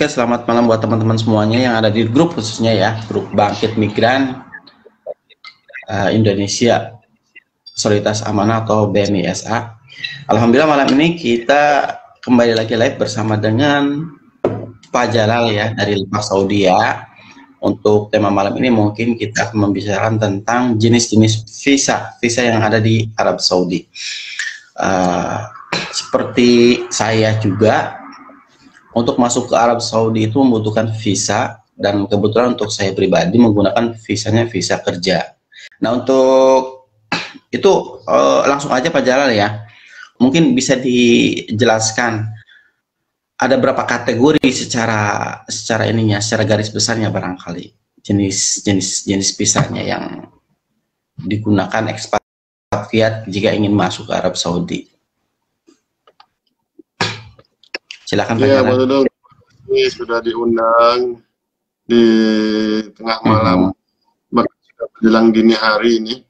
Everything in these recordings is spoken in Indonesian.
Oke, selamat malam buat teman-teman semuanya yang ada di grup, khususnya ya, grup Bangkit Migran Indonesia Solidaritas Amanah atau BMISA. Alhamdulillah malam ini kita kembali lagi live bersama dengan Pak Jalal ya dari Lemah Saudi ya. Untuk tema malam ini mungkin kita akan membicarakan tentang jenis-jenis visa yang ada di Arab Saudi. Seperti saya juga, untuk masuk ke Arab Saudi itu membutuhkan visa, dan kebetulan untuk saya pribadi menggunakan visanya visa kerja. Nah, untuk itu langsung aja Pak Jalal ya, mungkin bisa dijelaskan ada berapa kategori secara garis besarnya barangkali jenis visanya yang digunakan ekspatriat jika ingin masuk ke Arab Saudi. Silakan Pak Jalal. Pak Dodong, ini sudah diundang di tengah malam, bahkan sudah menjelang dini hari ini.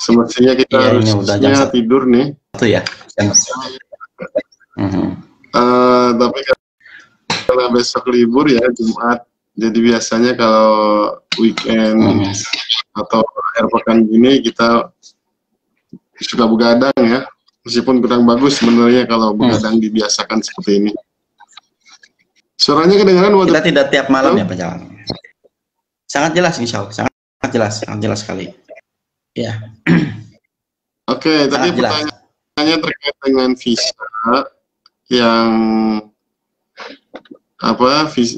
Semestinya kita harusnya tidur nih. Itu ya. Tapi karena besok libur ya, Jumat, jadi biasanya kalau weekend atau akhir pekan gini kita suka begadang ya, meskipun kurang bagus sebenarnya kalau begadang dibiasakan seperti ini. Suaranya kedengaran? Kita tidak tiap malam ya Pak Jalal. Sangat jelas insya Allah, sangat jelas sekali. Ya. Oke, tadi pertanyaannya terkait dengan visa yang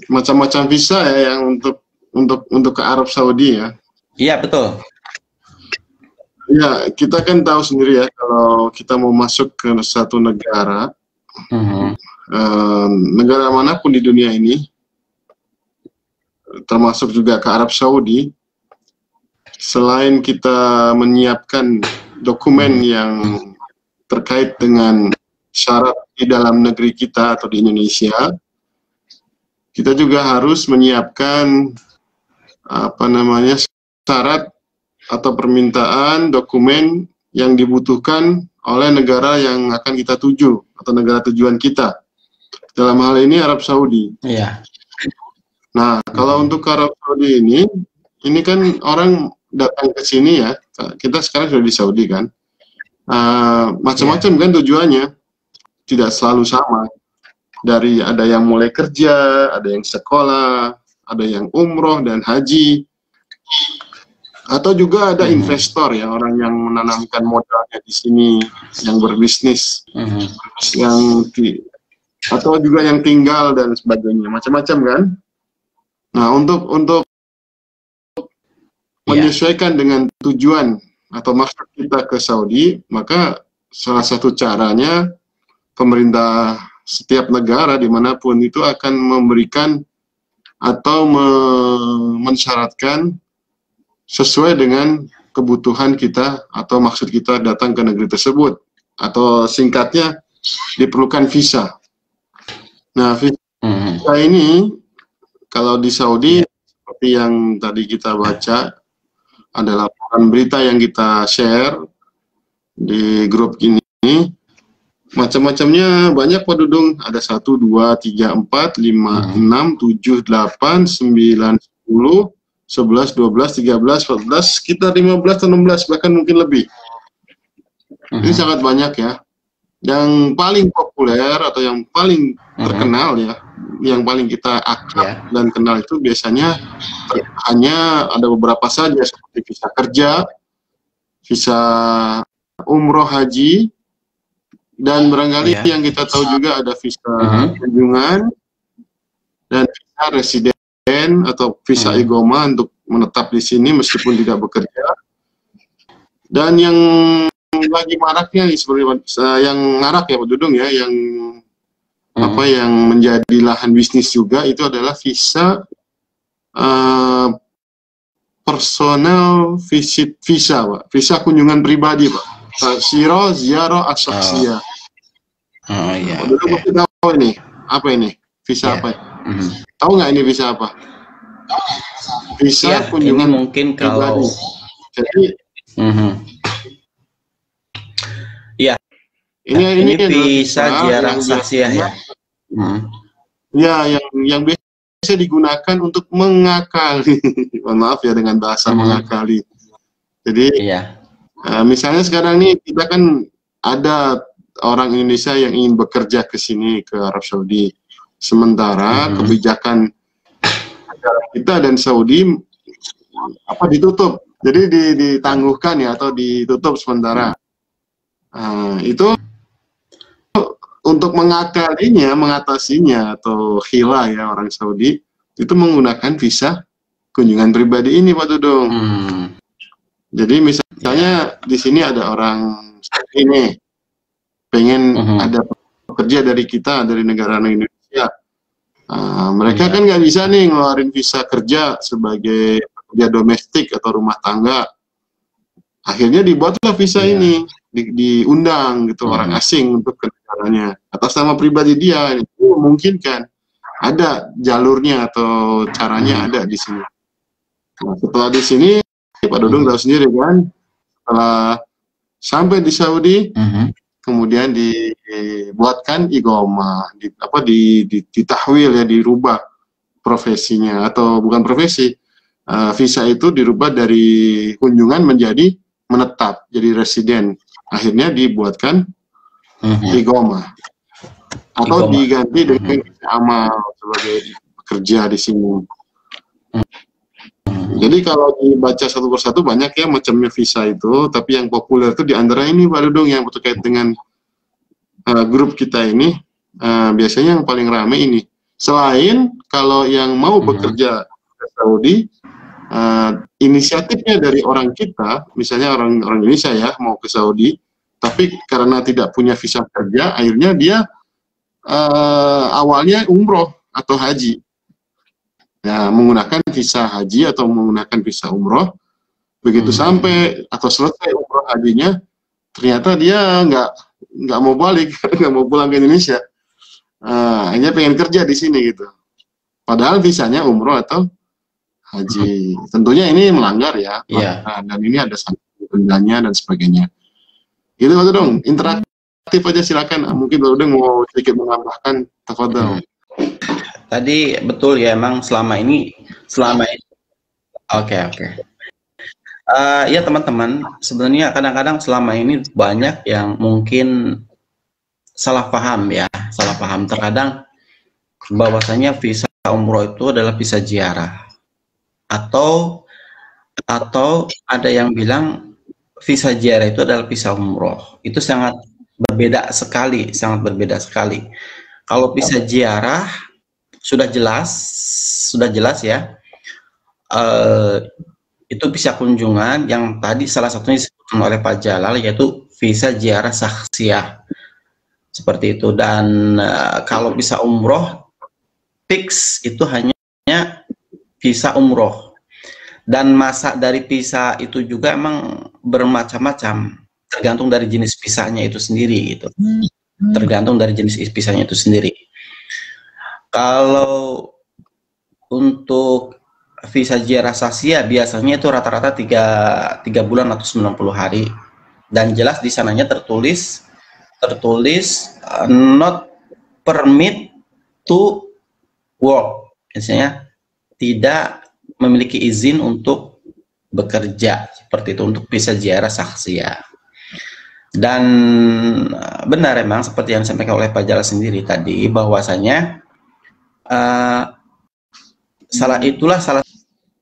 macam-macam visa ya yang untuk ke Arab Saudi ya. Iya, betul. Ya, kita kan tahu sendiri ya, kalau kita mau masuk ke satu negara, negara manapun di dunia ini, termasuk juga ke Arab Saudi, selain kita menyiapkan dokumen yang terkait dengan syarat di dalam negeri kita atau di Indonesia, kita juga harus menyiapkan syarat atau permintaan dokumen yang dibutuhkan oleh negara yang akan kita tuju atau negara tujuan kita. Dalam hal ini Arab Saudi. Iya. Nah, kalau untuk Arab Saudi ini kan orang datang ke sini ya. Kita sekarang sudah di Saudi kan. Macam-macam kan tujuannya. Tidak selalu sama. Dari ada yang mulai kerja, ada yang sekolah, ada yang umroh dan haji. Atau juga ada investor ya, orang yang menanamkan modalnya di sini, yang berbisnis, atau juga yang tinggal dan sebagainya, macam-macam kan. Nah, untuk menyesuaikan dengan tujuan atau maksud kita ke Saudi, maka salah satu caranya pemerintah setiap negara dimanapun itu akan memberikan atau mensyaratkan sesuai dengan kebutuhan kita atau maksud kita datang ke negeri tersebut, atau singkatnya diperlukan visa. Nah, visa ini kalau di Saudi seperti yang tadi kita baca, ada laporan berita yang kita share di grup ini, macam-macamnya banyak Pak Dudung, ada 1, 2, 3, 4, 5, 6, 7, 8, 9, 10, 11, 12, 13, 14, sekitar 15 atau 16, bahkan mungkin lebih. Ini sangat banyak ya. Yang paling populer atau yang paling terkenal ya, yang paling kita akrab dan kenal itu biasanya hanya ada beberapa saja, seperti visa kerja, visa umroh haji, dan barangkali yang kita tahu juga ada visa kunjungan dan visa residen atau visa igoma untuk menetap di sini meskipun tidak bekerja. Dan yang lagi maraknya seperti yang marak ya Pak Dudung ya, yang yang menjadi lahan bisnis juga, itu adalah visa personal visit visa Pak, visa kunjungan pribadi Pak, ziarah asyaksiyah. Pak Dudung mesti tahu ini apa ini visa apa? Tahu nggak ini visa apa? Visa kunjungan ini mungkin kalau jadi ini visa ziarah saksiah ya. Ya, yang biasa digunakan untuk mengakali. Mohon maaf ya dengan bahasa mengakali. Jadi, Iya. misalnya sekarang nih kita kan ada orang Indonesia yang ingin bekerja ke sini ke Arab Saudi. Sementara kebijakan negara kita dan Saudi ditutup. Jadi ditangguhkan ya atau ditutup sementara. Itu untuk mengakalinya, mengatasinya atau khila ya orang Saudi itu menggunakan visa kunjungan pribadi ini Pak Dudung. Jadi misalnya di sini ada orang Saudi nih pengen ada pekerja dari kita dari negara Indonesia. Mereka kan nggak bisa nih ngeluarin visa kerja sebagai pekerja domestik atau rumah tangga. Akhirnya dibuatlah visa ini, diundang gitu orang asing untuk ke negaranya atas nama pribadi dia. Itu memungkinkan ada jalurnya atau caranya ada di sini. Nah, setelah di sini Pak Dudung tahu sendiri kan, setelah sampai di Saudi, kemudian dibuatkan iqamah, ditahwil ya, dirubah profesinya atau bukan profesi, visa itu dirubah dari kunjungan menjadi menetap, jadi residen. Akhirnya dibuatkan iqamah atau diganti dengan amal sebagai pekerja di sini. Jadi kalau dibaca satu persatu banyak ya macamnya visa itu, tapi yang populer itu di antara ini Pak Dudung yang terkait dengan grup kita ini, biasanya yang paling rame ini. Selain kalau yang mau bekerja ke Saudi, inisiatifnya dari orang kita, misalnya orang Indonesia ya mau ke Saudi, tapi karena tidak punya visa kerja, akhirnya dia awalnya umroh atau haji. Ya, menggunakan visa haji atau menggunakan visa umroh, begitu sampai atau selesai umroh hajinya, ternyata dia nggak mau balik, nggak mau pulang ke Indonesia. Hanya pengen kerja di sini gitu. Padahal visanya umroh atau haji. Tentunya ini melanggar ya. Dan ini ada sanksi dendanya dan sebagainya. Gitu Pak Dudung, interaktif aja silakan. Mungkin Pak Dudung mau sedikit menambahkan, tafadhol. Tadi betul ya, emang selama ini oke. Ya teman-teman, sebenarnya kadang-kadang selama ini banyak yang mungkin salah paham ya, terkadang bahwasanya visa umroh itu adalah visa ziarah, atau ada yang bilang visa ziarah itu adalah visa umroh. Itu sangat berbeda sekali. Kalau visa ziarah sudah jelas ya, itu visa kunjungan yang tadi salah satunya disebutkan oleh Pak Jalal, yaitu visa ziarah saksiyah seperti itu. Dan kalau visa umroh fix itu hanya visa umroh, dan masa dari visa itu juga emang bermacam-macam, tergantung dari jenis visanya itu sendiri gitu. Kalau untuk visa ziarah saksiyah biasanya itu rata-rata 3 bulan atau 90 hari, dan jelas di sananya tertulis not permit to work, misalnya tidak memiliki izin untuk bekerja, seperti itu untuk visa ziarah saksiyah. Dan benar emang seperti yang disampaikan oleh Pak Jalal sendiri tadi, bahwasanya salah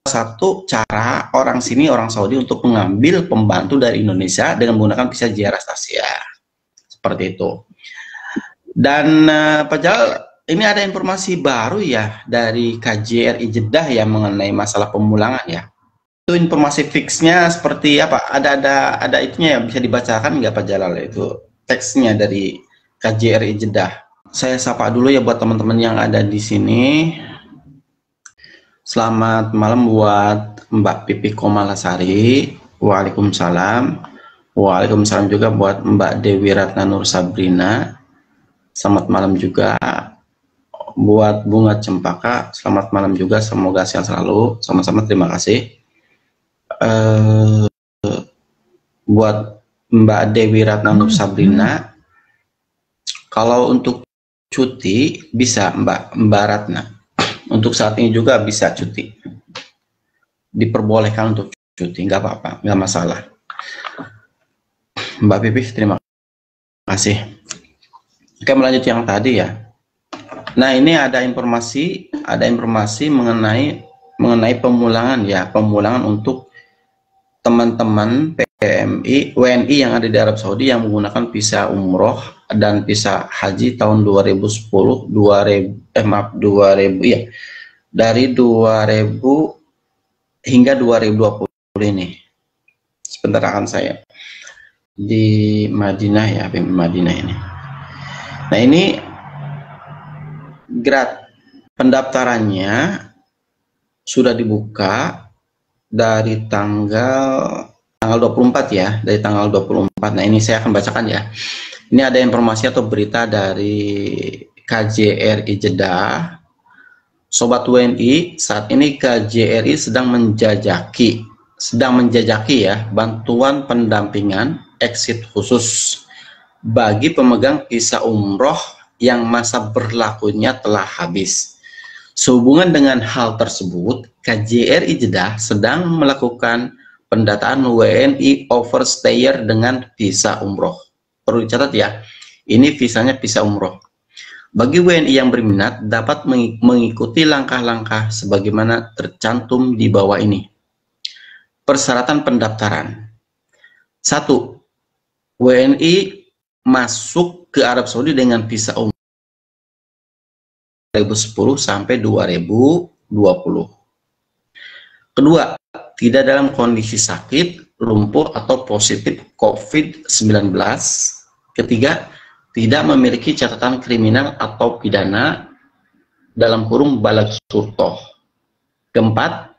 satu cara orang Saudi untuk mengambil pembantu dari Indonesia dengan menggunakan visa ziarah saksiyah, seperti itu. Dan Pak Jalal, ini ada informasi baru ya dari KJRI Jeddah yang mengenai masalah pemulangan ya. Itu informasi fixnya seperti apa? Ada itunya ya, bisa dibacakan nggak Pak Jalal, itu teksnya dari KJRI Jeddah? Saya sapa dulu ya buat teman-teman yang ada di sini. Selamat malam buat Mbak Pipi Komalasari. Waalaikumsalam. Waalaikumsalam juga buat Mbak Dewi Ratna Nur Sabrina. Selamat malam juga buat Bunga Cempaka. Selamat malam juga, semoga sehat selalu. Sama-sama, terima kasih. Buat Mbak Dewi Ratna Nur Sabrina, kalau untuk cuti bisa Mbak Ratna. Untuk saat ini juga bisa cuti. Diperbolehkan untuk cuti, nggak apa-apa, nggak masalah. Mbak Pipih, terima kasih. Oke, melanjut yang tadi ya. Nah, ini ada informasi mengenai pemulangan ya, pemulangan untuk teman-teman PMI, WNI yang ada di Arab Saudi yang menggunakan visa umroh dan visa haji tahun 2010, 2000 ya. Dari 2000 hingga 2020 ini. Sebentar akan saya di Madinah ya, PMI Madinah ini. Nah, ini pendaftarannya sudah dibuka dari tanggal 24 ya, dari tanggal 24. Nah, ini saya akan bacakan ya. Ini ada informasi atau berita dari KJRI Jeddah. Sobat WNI, saat ini KJRI sedang menjajaki ya bantuan pendampingan exit khusus bagi pemegang visa umroh yang masa berlakunya telah habis. Sehubungan dengan hal tersebut, KJRI Jeddah sedang melakukan pendataan WNI overstayer dengan visa umroh. Perlu dicatat ya, ini visanya visa umroh. Bagi WNI yang berminat dapat mengikuti langkah-langkah sebagaimana tercantum di bawah ini. Persyaratan pendaftaran. 1. WNI masuk ke Arab Saudi dengan visa umroh 2010 sampai 2020. Kedua, tidak dalam kondisi sakit, lumpuh atau positif COVID-19. Ketiga, tidak memiliki catatan kriminal atau pidana dalam kurung balag surtoh. Keempat,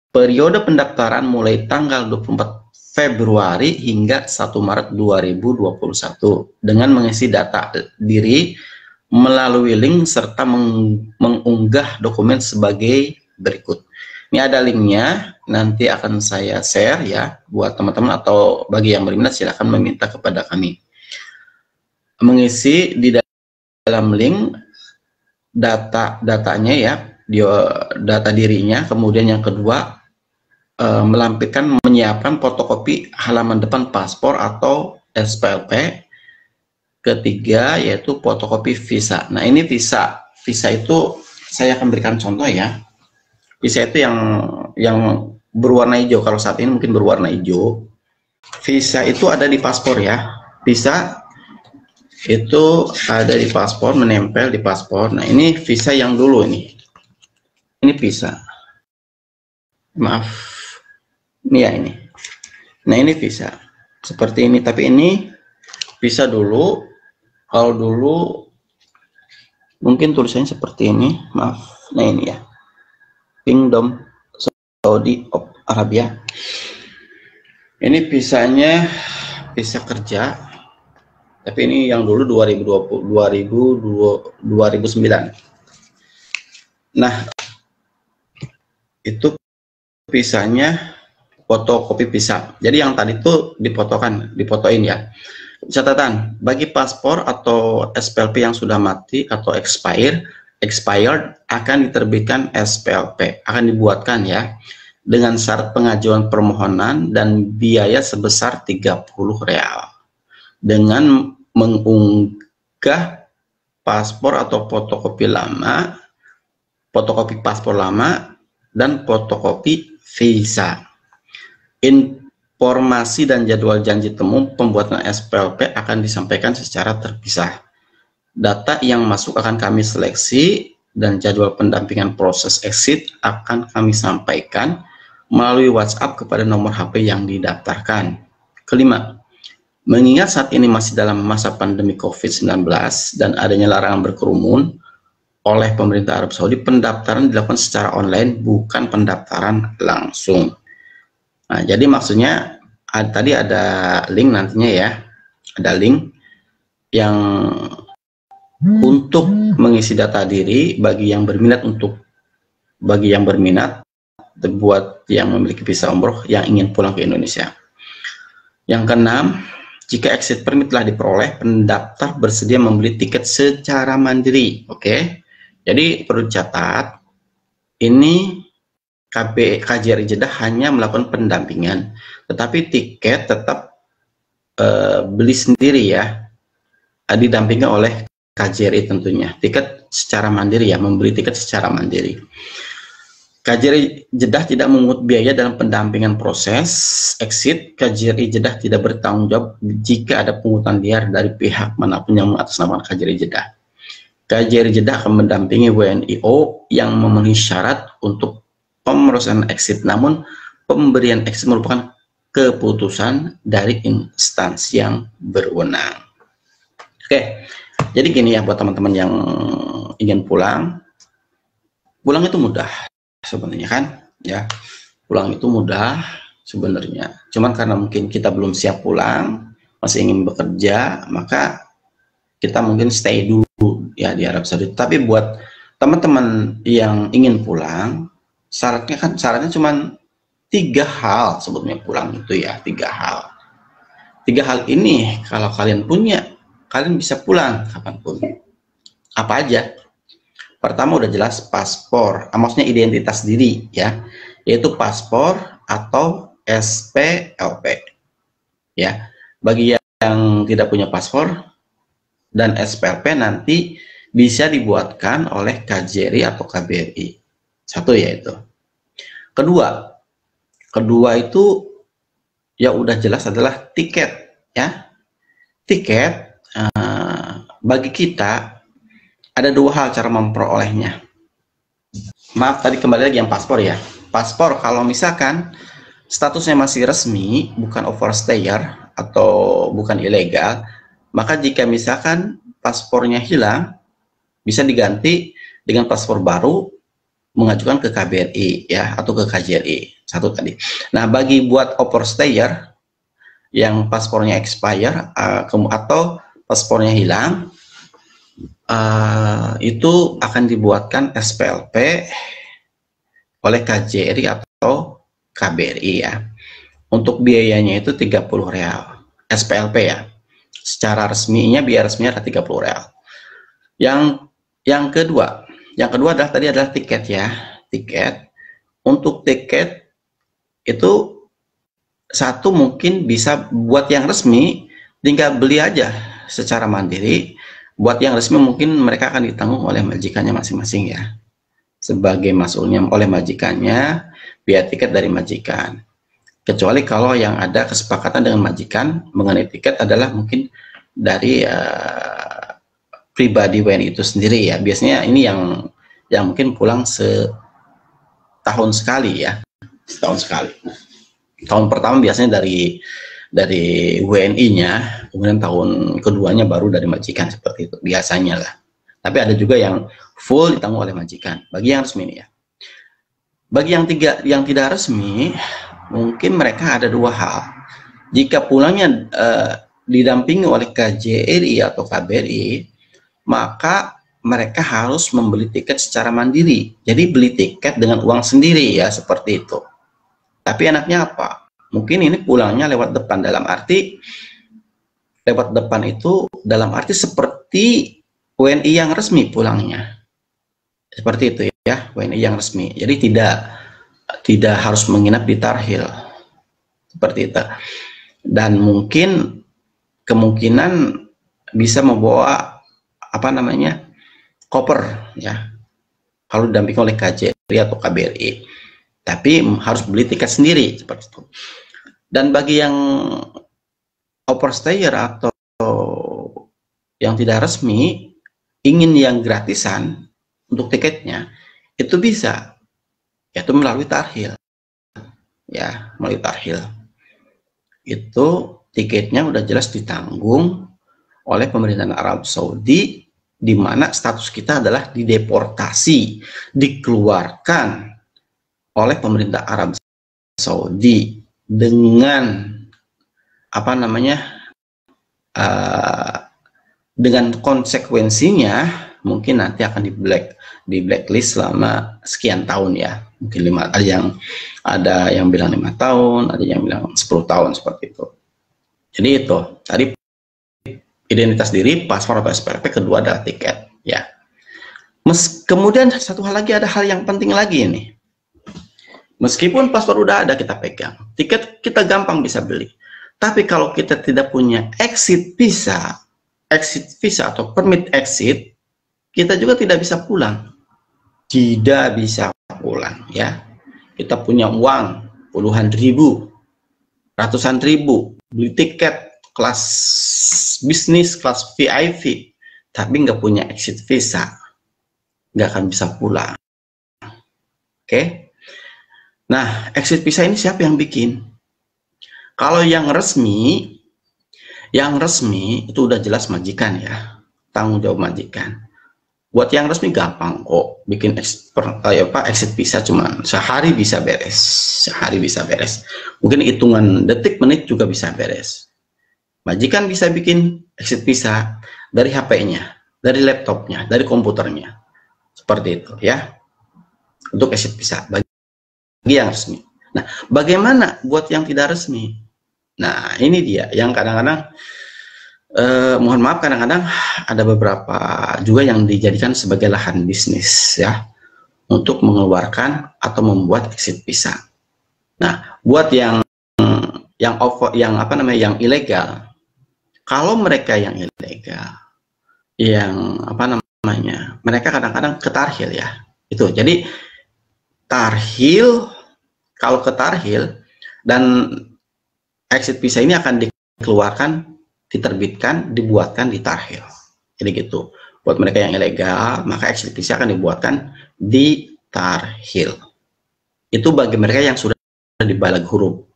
periode pendaftaran mulai tanggal 24 Februari hingga 1 Maret 2021 dengan mengisi data diri melalui link serta mengunggah dokumen sebagai berikut. Ini ada linknya, nanti akan saya share ya buat teman-teman atau bagi yang berminat silahkan meminta kepada kami. Mengisi di dalam link datanya ya, data dirinya. Kemudian yang kedua, menyiapkan fotokopi halaman depan paspor atau SPLP. Ketiga yaitu fotokopi visa. Nah, ini visa itu saya akan berikan contoh ya. Visa itu yang berwarna hijau. Kalau saat ini mungkin berwarna hijau. Visa itu ada di paspor ya. Visa itu ada di paspor, menempel di paspor. Nah, ini visa yang dulu ini. Ini visa. Maaf. Ini ya ini. Nah, ini visa. Seperti ini, tapi ini visa dulu. Kalau dulu mungkin tulisannya seperti ini. Maaf. Nah, ini ya. Kingdom Saudi of Arabia. Ini visanya visa kerja. Tapi ini yang dulu 2009. Nah, itu visanya fotokopi visa. Jadi yang tadi itu difotoin ya. Catatan, bagi paspor atau SPLP yang sudah mati atau expired akan diterbitkan SPLP, akan dibuatkan ya dengan syarat pengajuan permohonan dan biaya sebesar 30 real. Dengan mengunggah paspor atau fotokopi paspor lama dan fotokopi visa. Informasi dan jadwal janji temu pembuatan SPLP akan disampaikan secara terpisah. Data yang masuk akan kami seleksi dan jadwal pendampingan proses exit akan kami sampaikan melalui WhatsApp kepada nomor HP yang didaftarkan. Kelima, mengingat saat ini masih dalam masa pandemi COVID-19 dan adanya larangan berkerumun oleh pemerintah Arab Saudi, pendaftaran dilakukan secara online, bukan pendaftaran langsung. Nah, jadi maksudnya tadi ada link nantinya ya, ada link yang untuk mengisi data diri bagi yang berminat buat yang memiliki visa umroh yang ingin pulang ke Indonesia. Yang keenam, jika exit permit telah diperoleh, pendaftar bersedia membeli tiket secara mandiri. Oke, jadi perlu dicatat, ini KJRI Jeddah hanya melakukan pendampingan, tetapi tiket tetap beli sendiri ya, didampingi oleh KJRI tentunya. Tiket secara mandiri ya, membeli tiket secara mandiri. KJRI Jeddah tidak memungut biaya dalam pendampingan proses exit. KJRI Jeddah tidak bertanggung jawab jika ada pungutan liar dari pihak manapun yang mengatasnamakan KJRI Jeddah. KJRI Jeddah akan mendampingi WNIO yang memenuhi syarat untuk pemrosesan exit, namun pemberian exit merupakan keputusan dari instansi yang berwenang. Oke, jadi gini ya buat teman-teman yang ingin pulang itu mudah sebenarnya kan ya, pulang itu mudah sebenarnya, cuman karena mungkin kita belum siap pulang, masih ingin bekerja, maka kita mungkin stay dulu ya di Arab Saudi. Tapi buat teman-teman yang ingin pulang, syaratnya cuman 3 hal sebetulnya pulang itu ya, 3 hal. 3 hal ini kalau kalian punya, kalian bisa pulang kapanpun. Apa aja? Pertama udah jelas paspor, maksudnya identitas diri ya, yaitu paspor atau SPLP ya. Bagi yang tidak punya paspor dan SPLP nanti bisa dibuatkan oleh KJRI atau KBRI. Satu yaitu. Kedua itu ya udah jelas adalah tiket ya. Tiket bagi kita ada 2 hal cara memperolehnya. Maaf, tadi kembali lagi yang paspor ya. Paspor kalau misalkan statusnya masih resmi, bukan overstayer atau bukan ilegal, maka jika misalkan paspornya hilang, bisa diganti dengan paspor baru, mengajukan ke KBRI ya, atau ke KJRI. Satu tadi. Nah, bagi buat overstayer yang paspornya expire atau paspornya hilang, itu akan dibuatkan SPLP oleh KJRI atau KBRI ya. Untuk biayanya itu 30 real SPLP ya. Secara resminya biaya resminya ada 30 real. Yang kedua adalah tiket ya. Tiket. Untuk tiket itu satu mungkin bisa buat yang resmi tinggal beli aja secara mandiri. Buat yang resmi mungkin mereka akan ditanggung oleh majikannya masing-masing ya. Sebagai mas'ulnya oleh majikannya, biaya tiket dari majikan. Kecuali kalau yang ada kesepakatan dengan majikan mengenai tiket adalah mungkin dari pribadi WNI itu sendiri ya. Biasanya ini yang mungkin pulang setahun sekali ya. Setahun sekali. Tahun pertama biasanya dari WNI-nya, kemudian tahun keduanya baru dari majikan, seperti itu biasanya lah. Tapi ada juga yang full ditanggung oleh majikan bagi yang resmi ini ya. Bagi yang tidak resmi, mungkin mereka ada 2 hal. Jika pulangnya didampingi oleh KJRI atau KBRI, maka mereka harus membeli tiket secara mandiri. Jadi beli tiket dengan uang sendiri ya, seperti itu. Tapi enaknya apa? Mungkin ini pulangnya lewat depan, dalam arti lewat depan itu dalam arti seperti WNI yang resmi pulangnya. Seperti itu ya, WNI yang resmi. Jadi tidak harus menginap di Tarhil. Seperti itu. Dan mungkin kemungkinan bisa membawa koper ya. Kalau didampingi oleh KJRI atau KBRI. Tapi harus beli tiket sendiri seperti itu. Dan bagi yang overstayer atau yang tidak resmi ingin yang gratisan untuk tiketnya, itu bisa, yaitu melalui Tarhil ya, melalui Tarhil. Itu tiketnya udah jelas ditanggung oleh pemerintahan Arab Saudi, di mana status kita adalah dideportasi, dikeluarkan oleh pemerintah Arab Saudi dengan dengan konsekuensinya mungkin nanti akan di blacklist selama sekian tahun ya, mungkin ada yang bilang 5 tahun, ada yang bilang 10 tahun seperti itu. Jadi itu tadi identitas diri, paspor atau SPP, kedua adalah tiket ya. Kemudian satu hal lagi, ada hal yang penting lagi ini. Meskipun paspor udah ada kita pegang, tiket kita gampang bisa beli. Tapi kalau kita tidak punya exit visa atau permit exit, kita juga tidak bisa pulang. Tidak bisa pulang ya. Kita punya uang puluhan ribu, ratusan ribu, beli tiket kelas bisnis, kelas VIP, tapi nggak punya exit visa, nggak akan bisa pulang. Oke. Nah, exit visa ini siapa yang bikin? Kalau yang resmi itu udah jelas majikan ya, tanggung jawab majikan. Buat yang resmi gampang kok, bikin exit visa cuman sehari bisa beres. Mungkin hitungan detik menit juga bisa beres. Majikan bisa bikin exit visa dari HP-nya, dari laptopnya, dari komputernya, seperti itu ya. Untuk exit visa bagi yang resmi. Nah, bagaimana buat yang tidak resmi? Nah, ini dia yang kadang-kadang mohon maaf, kadang-kadang ada beberapa juga yang dijadikan sebagai lahan bisnis ya, untuk mengeluarkan atau membuat exit visa. Nah, buat yang ilegal, kalau mereka yang ilegal, yang mereka kadang-kadang ketarhil ya. Itu jadi tarhil, kalau ketarhil dan exit visa ini akan dikeluarkan, diterbitkan, dibuatkan di tarhil. Jadi gitu. Buat mereka yang ilegal, maka exit visa akan dibuatkan di tarhil. Itu bagi mereka yang sudah di balag huruf.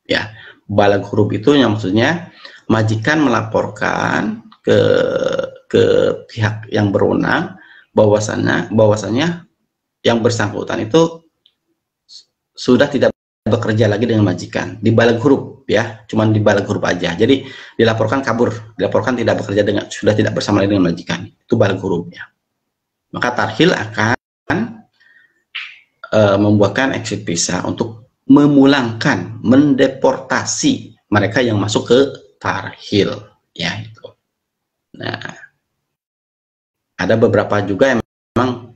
Ya, balag huruf itu yang maksudnya majikan melaporkan ke pihak yang berwenang bahwasannya yang bersangkutan itu sudah tidak bekerja lagi dengan majikan, di balag huruf ya, cuman di balag huruf aja. Jadi dilaporkan kabur, dilaporkan tidak bekerja dengan, sudah tidak bersama lagi dengan majikan, itu balag hurufnya. Maka tarhil akan membuatkan exit visa untuk memulangkan, mendeportasi mereka yang masuk ke tarhil ya itu. Nah, ada beberapa juga yang memang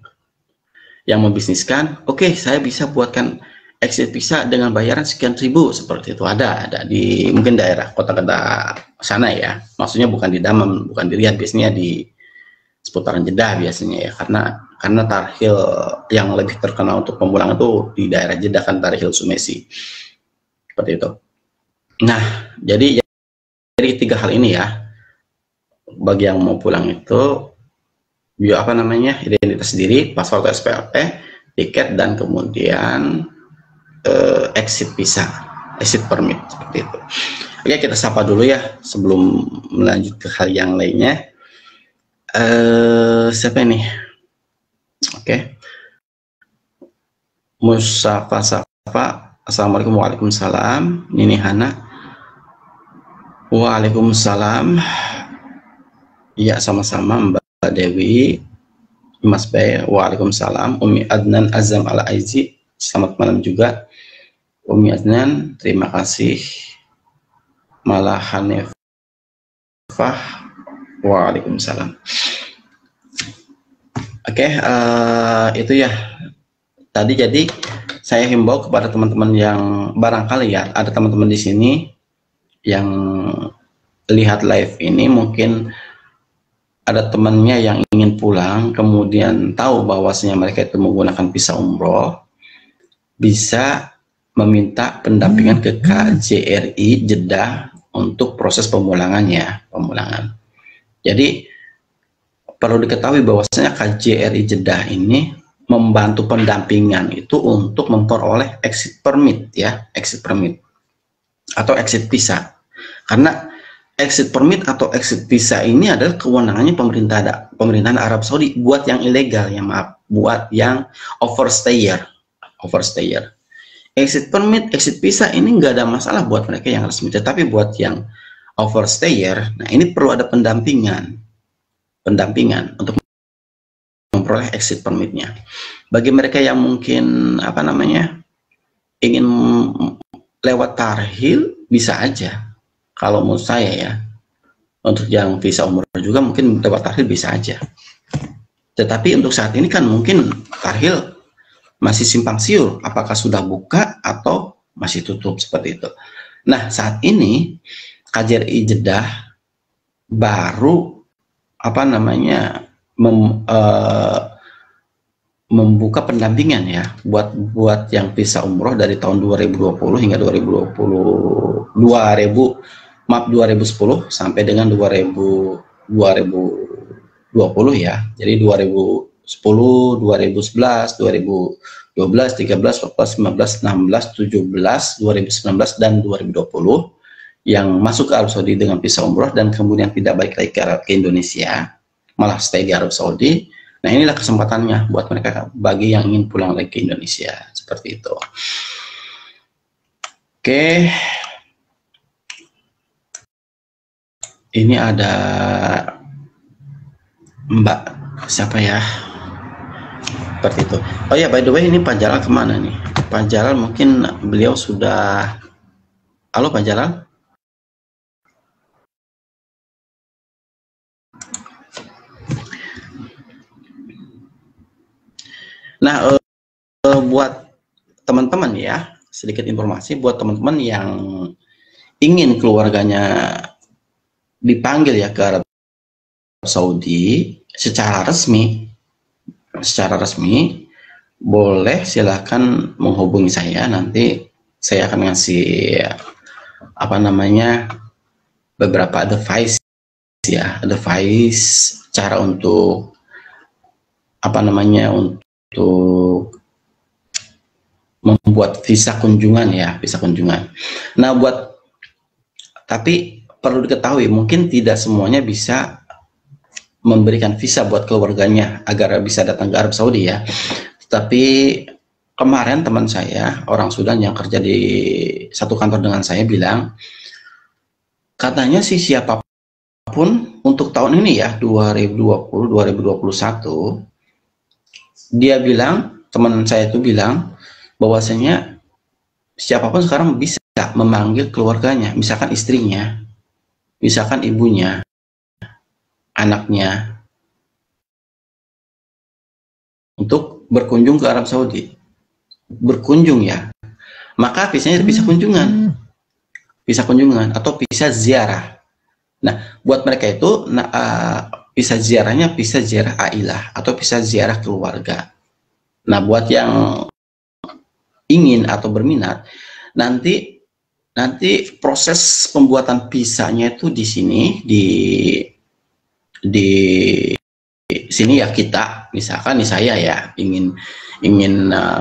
yang membisniskan, oke, saya bisa buatkan exit visa dengan bayaran sekian ribu, seperti itu. Ada di mungkin daerah kota-kota sana ya, maksudnya bukan di Daman, bukan di Riyadh, biasanya di seputaran Jeddah biasanya ya, karena tarhil yang lebih terkenal untuk pemulangan itu di daerah Jeddah kan, tarhil Sumesi, seperti itu. Nah, jadi tiga hal ini ya, bagi yang mau pulang itu identitas diri, paspor atau SPP, tiket, dan kemudian exit visa, exit permit, seperti itu. Oke, kita sapa dulu ya sebelum melanjut ke hal yang lainnya. Siapa ini? Oke, Musafa Safa, assalamualaikum. Waalaikumsalam. Nini Hana, waalaikumsalam. Iya, sama-sama Mbak Dewi, Mas Bay, waalaikumsalam. Umi Adnan Azam Ala Aizi, selamat malam juga. Umi Adnan, terima kasih. Malah Hanifah, waalaikumsalam. Oke, itu ya. Tadi jadi saya himbau kepada teman-teman yang barangkali ya ada teman-teman di sini yang lihat live ini, mungkin ada temannya yang ingin pulang, kemudian tahu bahwasanya mereka itu menggunakan visa umroh, bisa meminta pendampingan ke KJRI Jeddah untuk proses pemulangannya, Jadi perlu diketahui bahwasanya KJRI Jeddah ini membantu pendampingan itu untuk memperoleh exit permit ya, exit permit atau exit visa. Karena exit permit atau exit visa ini adalah kewenangannya pemerintahan Arab Saudi buat yang ilegal ya, buat yang overstayer. Exit permit, exit visa ini nggak ada masalah buat mereka yang resmi, tetapi buat yang overstayer, nah ini perlu ada pendampingan untuk memperoleh exit permitnya. Bagi mereka yang mungkin ingin lewat tarhil, bisa aja, kalau menurut saya ya, untuk yang visa umroh juga mungkin lewat tarhil bisa aja. Tetapi untuk saat ini kan mungkin tarhil masih simpang siur, apakah sudah buka atau masih tutup seperti itu. Nah, saat ini KJRI Jeddah baru membuka pendampingan ya buat yang visa umroh dari tahun 2020 hingga 2010 sampai dengan 2020 ya. Jadi 2010, 2011, 2012, 13, 14, 15, 16, 17, 2019 dan 2020 yang masuk ke Arab Saudi dengan visa umroh dan kemudian tidak balik lagi ke Indonesia, malah stay di Arab Saudi. Nah, inilah kesempatannya buat mereka bagi yang ingin pulang lagi ke Indonesia, seperti itu. Oke. Ini ada Mbak siapa ya? Seperti itu. Oh ya, by the way, ini Pak Jalal kemana nih? Pak Jalal mungkin beliau sudah. Halo Pak Jalal? Nah, buat teman-teman ya, sedikit informasi buat teman-teman yang ingin keluarganya dipanggil ya ke Arab Saudi secara resmi, boleh silakan menghubungi saya. Nanti saya akan ngasih beberapa advice ya, cara untuk untuk membuat visa kunjungan ya, Nah, tapi perlu diketahui mungkin tidak semuanya bisa memberikan visa buat keluarganya agar bisa datang ke Arab Saudi ya. Tapi kemarin teman saya orang Sudan yang kerja di satu kantor dengan saya bilang, katanya sih siapapun untuk tahun ini ya 2020-2021, dia bilang, teman saya itu bilang bahwasanya siapapun sekarang bisa memanggil keluarganya, misalkan istrinya, misalkan ibunya, anaknya, untuk berkunjung ke Arab Saudi. Berkunjung ya, maka visanya bisa kunjungan, atau visa ziarah. Nah, buat mereka itu visa ziarahnya visa ziarah ailah atau visa ziarah keluarga. Nah, buat yang ingin atau berminat, nanti proses pembuatan visanya itu di sini di sini ya, kita misalkan nih saya ya ingin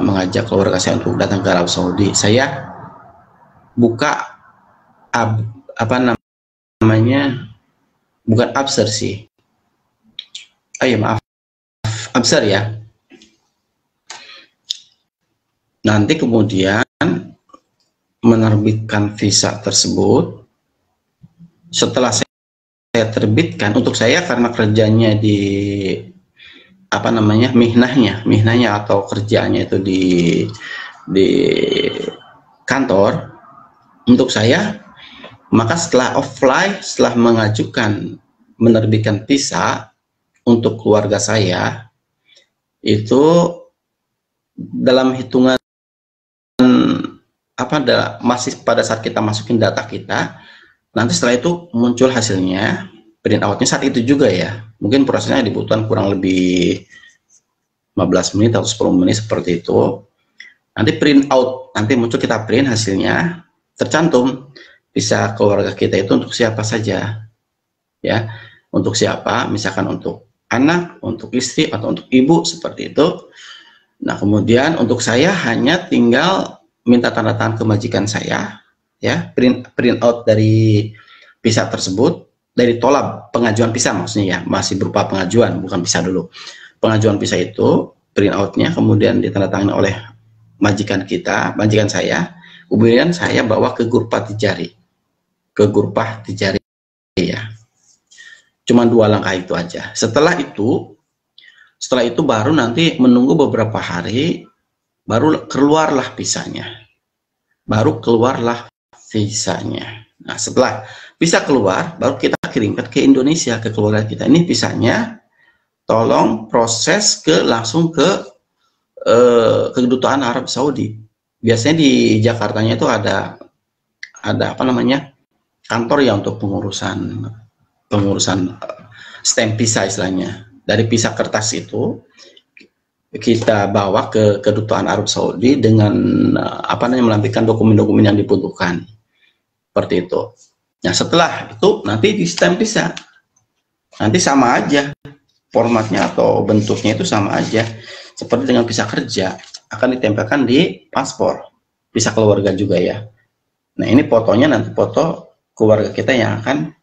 mengajak keluarga saya untuk datang ke Arab Saudi, saya buka bukan abser sih, abser ya. Nanti kemudian menerbitkan visa tersebut. Setelah saya terbitkan, untuk saya karena kerjanya di mihnahnya atau kerjaannya itu di kantor, untuk saya, maka setelah menerbitkan visa untuk keluarga saya, itu dalam hitungan masih pada saat kita masukin data kita, nanti setelah itu muncul hasilnya, print outnya saat itu juga ya, mungkin prosesnya dibutuhkan kurang lebih 15 menit atau 10 menit seperti itu. Nanti print out, nanti muncul, kita print hasilnya, tercantum visa keluarga kita itu untuk siapa saja ya, untuk siapa, misalkan untuk anak, untuk istri, atau untuk ibu, seperti itu. Nah, kemudian untuk saya hanya tinggal minta tanda tangan ke majikan saya ya, print out dari visa tersebut, dari tolab pengajuan visa maksudnya ya, masih berupa pengajuan, bukan visa dulu. Pengajuan visa itu print outnya kemudian ditandatangani oleh majikan saya, kemudian saya bawa ke Gurpah Tijari ya. Cuma 2 langkah itu aja. Setelah itu baru nanti menunggu beberapa hari, baru keluarlah visanya. Nah, setelah visa keluar, baru kita kirimkan ke Indonesia, ke keluarga kita. Ini visanya, tolong proses langsung ke kedutaan Arab Saudi. Biasanya di Jakartanya itu ada apa namanya, kantor ya untuk pengurusan stamp visa istilahnya. Dari visa kertas itu kita bawa ke kedutaan Arab Saudi dengan apa namanya, melampirkan dokumen-dokumen yang dibutuhkan. Seperti itu. Nah, setelah itu nanti di stamp visa. Nanti sama aja formatnya atau bentuknya itu sama aja seperti dengan visa kerja, akan ditempelkan di paspor, visa keluarga juga ya. Nah, ini fotonya, nanti foto keluarga kita yang akan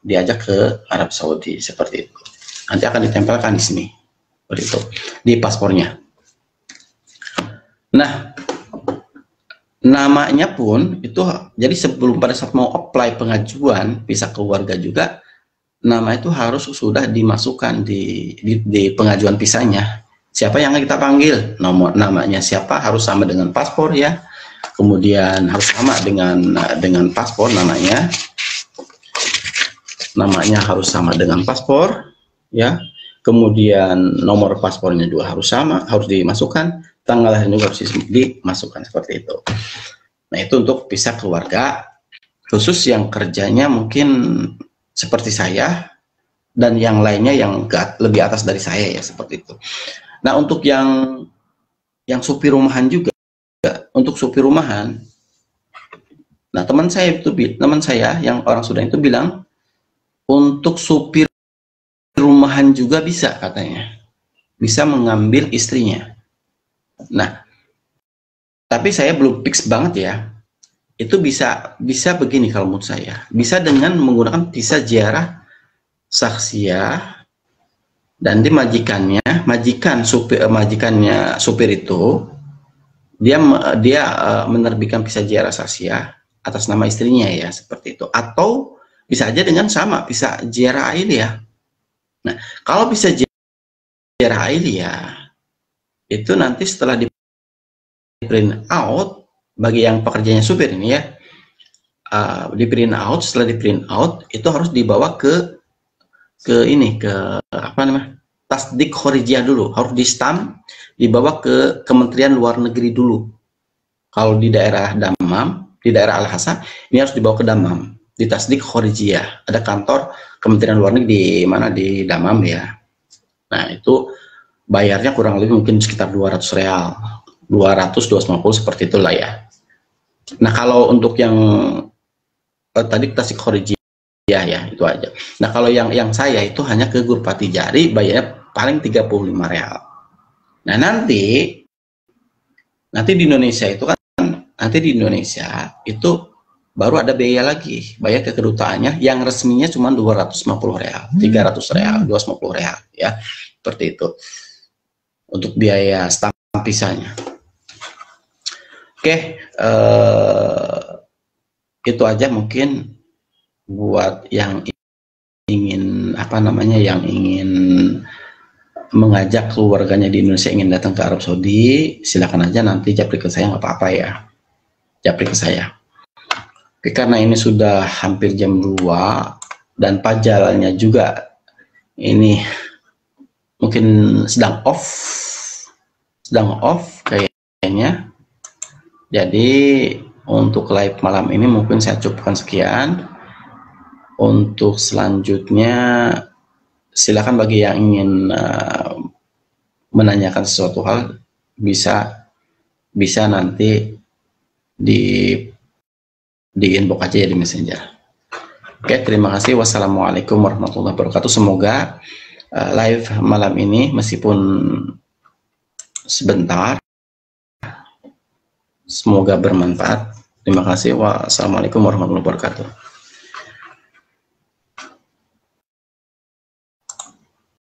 diajak ke Arab Saudi seperti itu. Nanti akan ditempelkan di sini seperti itu di paspornya. Nah, namanya pun itu, jadi sebelum pada saat mau apply pengajuan visa keluarga juga, nama itu harus sudah dimasukkan di pengajuan visanya. Siapa yang kita panggil, namanya siapa harus sama dengan paspor ya. Kemudian harus sama dengan paspor namanya harus sama dengan paspor ya. Kemudian nomor paspornya juga harus sama, harus dimasukkan, tanggal lahirnya juga harus dimasukkan seperti itu. Nah, itu untuk visa keluarga, khusus yang kerjanya mungkin seperti saya dan yang lainnya yang lebih atas dari saya ya, seperti itu. Nah, untuk yang supir rumahan juga, untuk supir rumahan, nah teman saya yang orang Sudan itu bilang untuk supir rumahan juga bisa, katanya bisa mengambil istrinya. Nah, tapi saya belum fix banget ya. Itu bisa begini kalau menurut saya, bisa dengan menggunakan visa ziarah saksiyah, dan majikannya supir itu dia menerbitkan visa ziarah saksiyah atas nama istrinya ya, seperti itu. Atau bisa aja dengan sama visa ziarah ailiyah. Nah, kalau visa ziarah ailiyah itu nanti setelah di print out, bagi yang pekerjanya supir ini ya, setelah di print out itu harus dibawa ke apa namanya, tasdik khorijiyah dulu, harus di stamp, dibawa ke Kementerian Luar Negeri dulu. Kalau di daerah Dammam, di daerah Al-Hasa, ini harus dibawa ke Dammam, di tasdik khorijiyah. Ada kantor Kementerian Luar Negeri di mana, di Dammam ya. Nah, itu bayarnya kurang lebih mungkin sekitar 200 real, 200-250 seperti itulah ya. Nah, kalau untuk yang tadi tasdik khorijiyah ya, itu aja. Nah, kalau yang saya itu hanya ke Gurpati Jari, bayarnya paling 35 real. Nah, nanti di Indonesia itu kan, baru ada biaya lagi, bayar ke kedutaannya yang resminya cuma 250 real, 300 real, 250 real ya. Seperti itu untuk biaya stamp visanya. Oke, itu aja mungkin buat yang ingin mengajak keluarganya di Indonesia ingin datang ke Arab Saudi, silakan aja, nanti japri ke saya, nggak apa-apa ya, japri ke saya. Oke, karena ini sudah hampir jam 2 dan pajalnya juga ini mungkin sedang off kayaknya. Jadi untuk live malam ini mungkin saya cukupkan sekian. Untuk selanjutnya silakan bagi yang ingin menanyakan sesuatu hal, bisa nanti di inbox aja ya, di Messenger. Oke, terima kasih. Wassalamualaikum warahmatullahi wabarakatuh. Semoga live malam ini meskipun sebentar, semoga bermanfaat. Terima kasih. Wassalamualaikum warahmatullahi wabarakatuh.